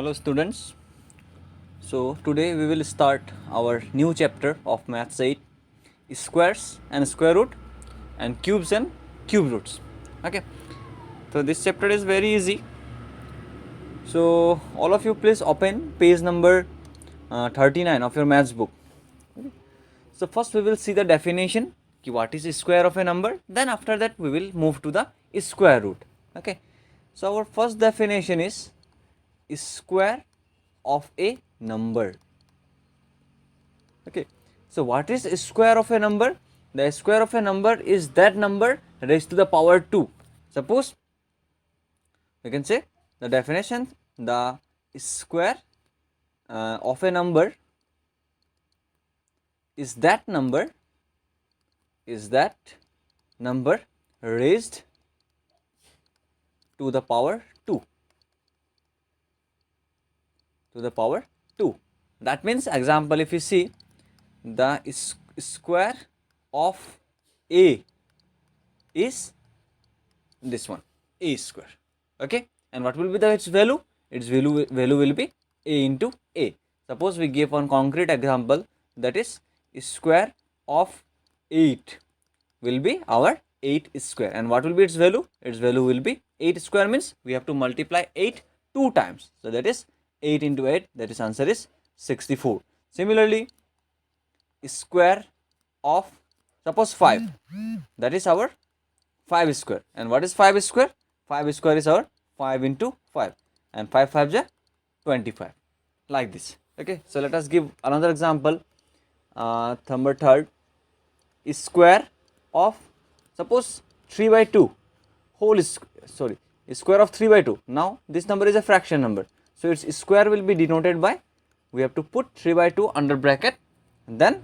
Hello students. So today we will start our new chapter of Maths 8, squares and square root and cubes and cube roots. Okay. So this chapter is very easy. So all of you please open page number 39 of your maths book. Okay. So first we will see the definition, what is square of a number, then after that we will move to the square root. Okay. So our first definition is square of a number. Okay, so what is square of a number? The square of a number is that number raised to the power 2. Suppose we can say the definition, the square of a number is that number raised to the power 2. To the power 2. That means, example, if you see the square of a is this one, a square. Okay, and what will be its value? Its value will be a into a. Suppose we give one concrete example, that is square of 8 will be our 8 square, and what will be its value? Its value will be 8 square, means we have to multiply 8 2 times, so that is 8 into 8, that is answer is 64. Similarly, square of suppose 5, that is our 5 square, and what is 5 square? 5 square is our 5 into 5, and 5 5 is 25, like this. Okay, so let us give another example. Number third, square of suppose 3 by 2 square of 3 by 2. Now this number is a fraction number, so its square will be denoted by, we have to put 3 by 2 under bracket, and then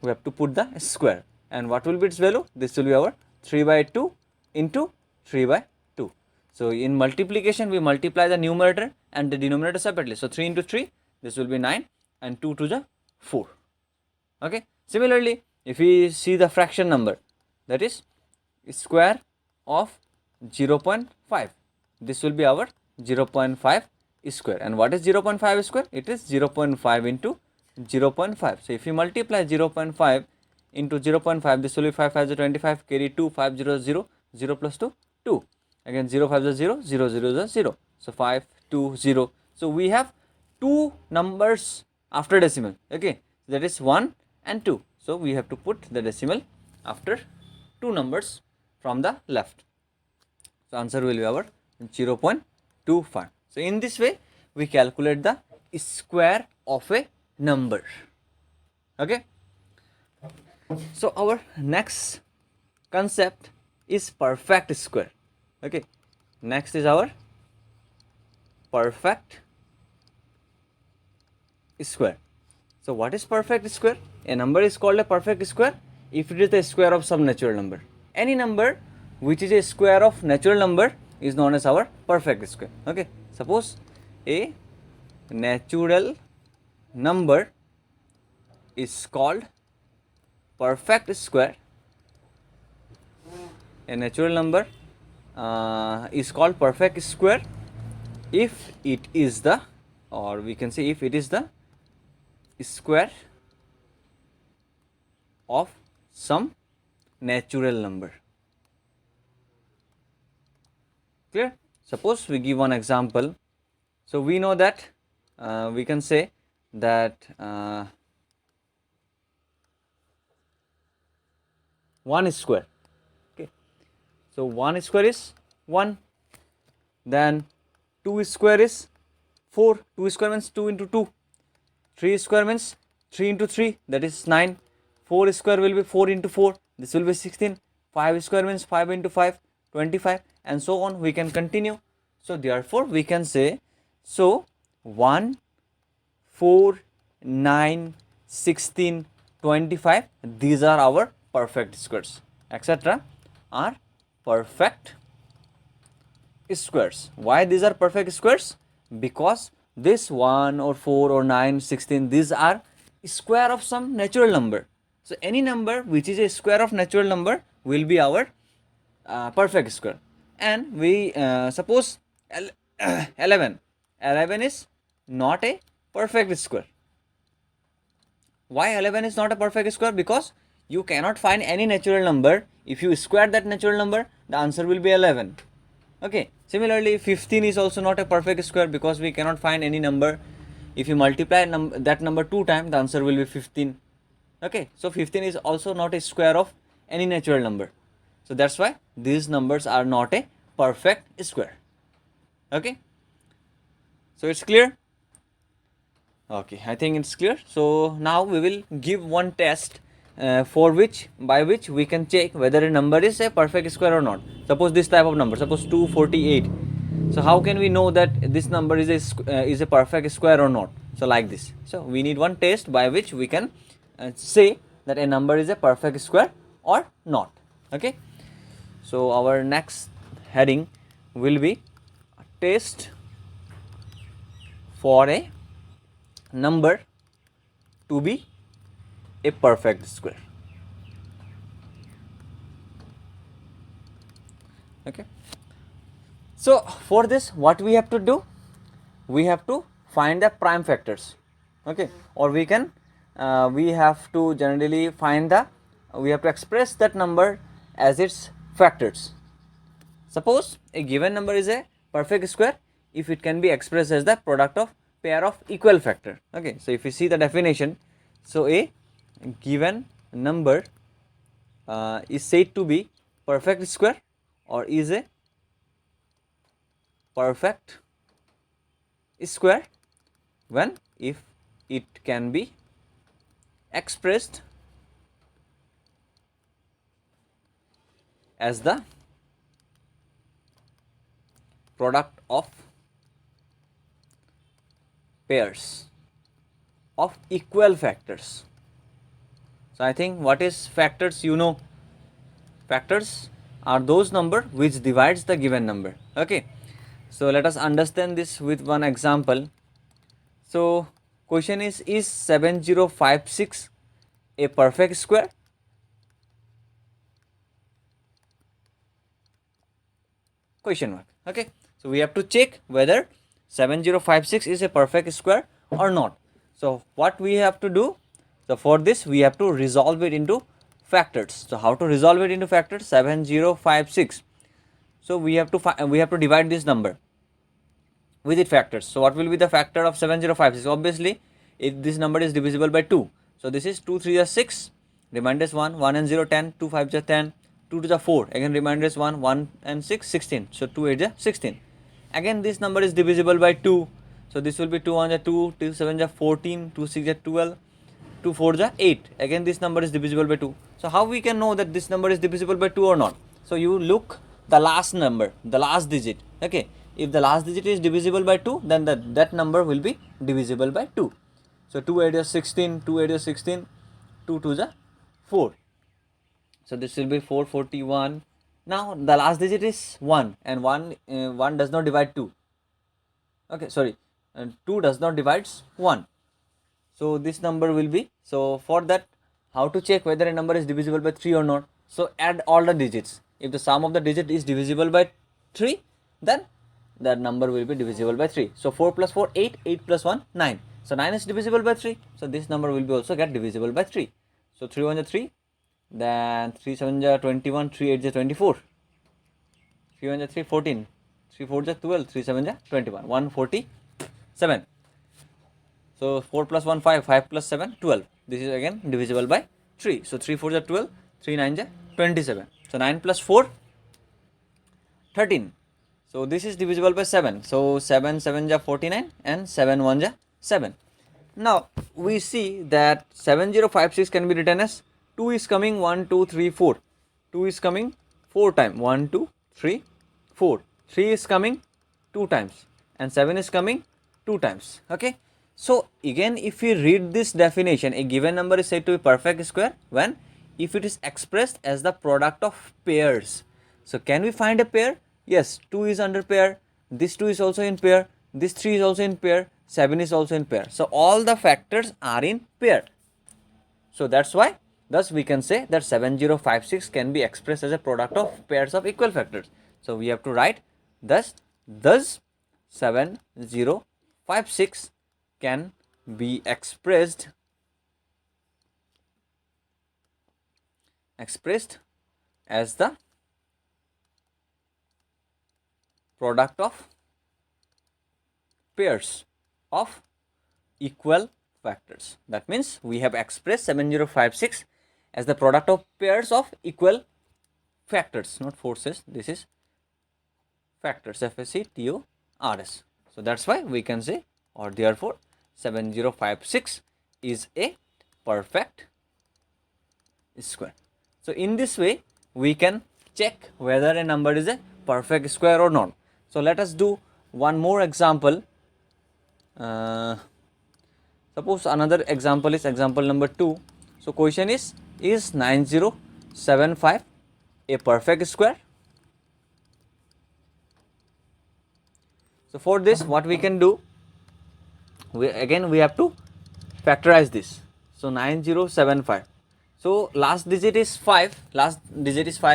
we have to put the square, and what will be its value? This will be our 3 by 2 into 3 by 2. So in multiplication we multiply the numerator and the denominator separately. So 3 into 3, this will be 9, and 2 to the 4. Okay. Similarly, if we see the fraction number, that is square of 0.5, this will be our 0.5 square, and what is 0.5 square? It is 0.5 into 0.5. So if you multiply 0.5 into 0.5, this will be 5 5 is 25, carry 2, 5 0 0, 0 plus 2 2, again 0 5 is 0, 0 0 is 0, so 5 2 0. So we have two numbers after decimal. Okay, that is 1 and 2, so we have to put the decimal after two numbers from the left. So answer will be our 0.25. So in this way we calculate the square of a number. Okay, so our next concept is perfect square. Okay, next is our perfect square. So what is perfect square? A number is called a perfect square if it is the square of some natural number. Any number which is a square of natural number is known as our perfect square. Okay, suppose a natural number is called perfect square. A natural number is called perfect square if it is the, or we can say if it is the square of some natural number. Clear? Suppose we give one example. So we know that we can say that 1 square. Okay, so 1 square is 1, then 2 square is 4, 2 square means 2 into 2, 3 square means 3 into 3, that is 9, 4 square will be 4 into 4, this will be 16, 5 square means 5 into 5, 25, and so on, we can continue. So therefore we can say, so 1, 4, 9, 16, 25, these are our perfect squares, etc. are perfect squares. Why these are perfect squares? Because this 1 or 4 or 9, 16, these are square of some natural number. So any number which is a square of natural number will be our perfect square. And we suppose 11 is not a perfect square. Why 11 is not a perfect square? Because you cannot find any natural number. If you square that natural number, the answer will be 11. Okay. Similarly, 15 is also not a perfect square because we cannot find any number. If you multiply that number 2 times, the answer will be 15. Okay. So 15 is also not a square of any natural number. So that's why these numbers are not a perfect square. Okay. So it's clear? Okay, I think it's clear. So now we will give one test by which we can check whether a number is a perfect square or not. Suppose this type of number, suppose 248. So how can we know that this number is a perfect square or not? So like this. So we need one test by which we can say that a number is a perfect square or not. Okay. So our next heading will be test for a number to be a perfect square. Okay. So for this, what we have to do? We have to find the prime factors. Okay. Or we can we have to generally find we have to express that number as its factors. Suppose a given number is a perfect square if it can be expressed as the product of pair of equal factor. Okay, so if you see the definition, so a given number is said to be perfect square or is a perfect square when if it can be expressed as the product of pairs of equal factors. So I think what is factors, you know, factors are those number which divides the given number. Okay, so let us understand this with one example. So question is 7056 a perfect square? Question mark. Okay, so we have to check whether 7056 is a perfect square or not. So what we have to do? So for this we have to resolve it into factors. So how to resolve it into factors? 7056. So we have to divide this number with its factors. So what will be the factor of 7056? Obviously, if this number is divisible by 2. So this is 2 3 is 6, remainder is 1, 1 and 0 10, 2 5 is 10, 2 to the 4, again remainder is 1, 1 and 6 16. So 2 8 is 16. Again this number is divisible by 2. So this will be 2 1 is 2, 2 7 is 14, 2 6 is 12, 2 4 is 8. Again this number is divisible by 2. So how we can know that this number is divisible by 2 or not? So you look the last number, the last digit. Okay, if the last digit is divisible by 2, then that number will be divisible by 2. So 2 8 is 16, 2 8 is 16, 2 2 is 4. So this will be 441. Now the last digit is 1 and 1 does not divide 2. Okay, sorry, and 2 does not divides 1. So this number will be, so for that, how to check whether a number is divisible by 3 or not? So add all the digits. If the sum of the digit is divisible by 3, then that number will be divisible by 3. So 4 plus 4 8, 8 plus 1 9. So 9 is divisible by 3. So this number will be also get divisible by 3. So 3 1 is 3, then 3 7 is 21, 3 8 is 24, 3 1 is 3 14, 3 4 is 12, 3 7 is 21, 147. So 4 plus 1 5, 5 plus 7 12. This is again divisible by 3. So 3 4 is 12, 3 9 is 27. So 9 plus 4 13. So this is divisible by 7. So 7 7 is 49 and 7 1 is 7. Now we see that 7056 can be written as 2 is coming 1 2 3 4. 2 is coming 4 times, 1 2 3 4. 3 is coming 2 times and 7 is coming 2 times. Okay. So again, if we read this definition, a given number is said to be perfect square when if it is expressed as the product of pairs. So can we find a pair? Yes, 2 is under pair, this 2 is also in pair, this 3 is also in pair, 7 is also in pair. So all the factors are in pair. So that's why, thus we can say that 7056 can be expressed as a product of pairs of equal factors. So we have to write thus 7056 can be expressed as the product of pairs of equal factors. That means we have expressed 7056 as the product of pairs of equal factors, not forces. This is factors, FACTORS. So that's why we can say, or therefore 7056 is a perfect square. So in this way we can check whether a number is a perfect square or not. So let us do one more example. Suppose another example is example number 2. So question is 9075 a perfect square? So for this, what we can do, we have to factorize this. So 9075. So last digit is 5.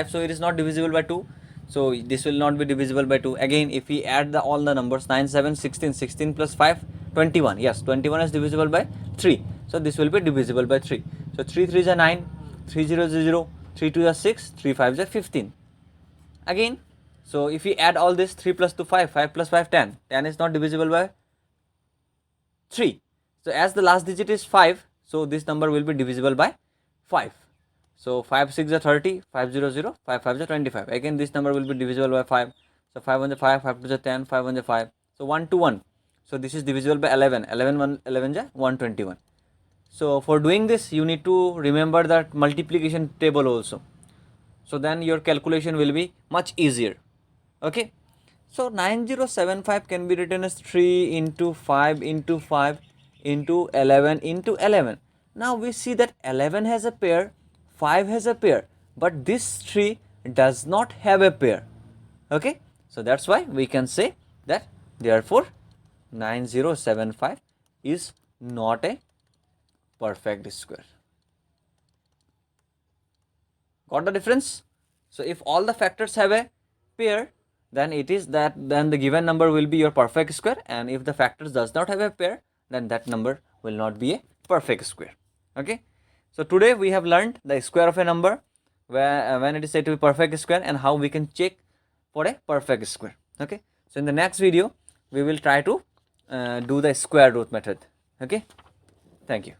So it is not divisible by 2. So this will not be divisible by 2. Again, if we add all the numbers, 9, 7, 16, 16 plus 5, 21. Yes, 21 is divisible by 3. So this will be divisible by 3. So 3 3 is 9, 3 0 is 0, 3 2 is 6, 3 5 is 15. Again, so if we add all this, 3 plus 2 5, 5 plus 5 10. 10 is not divisible by 3. So as the last digit is 5, so this number will be divisible by 5. So 5 6 is 30, 5 0 0, 5 5 is 25. Again this number will be divisible by 5. So 5 1 is 5, 5 2 is 10, 5 1 is 5. So 1 to 1. So this is divisible by 11. 11 1 11 is 121. So for doing this, you need to remember that multiplication table also. So then your calculation will be much easier. Okay. So 9075 can be written as 3 into 5 into 5 into 11 into 11. Now we see that 11 has a pair, 5 has a pair, but this 3 does not have a pair. Okay. So that's why we can say that therefore 9075 is not a perfect square. Got the difference? So if all the factors have a pair, then the given number will be your perfect square, and if the factors does not have a pair, then that number will not be a perfect square. Okay. So today we have learned the square of a number, where when it is said to be perfect square, and how we can check for a perfect square. Okay. So in the next video we will try to do the square root method. Okay. Thank you.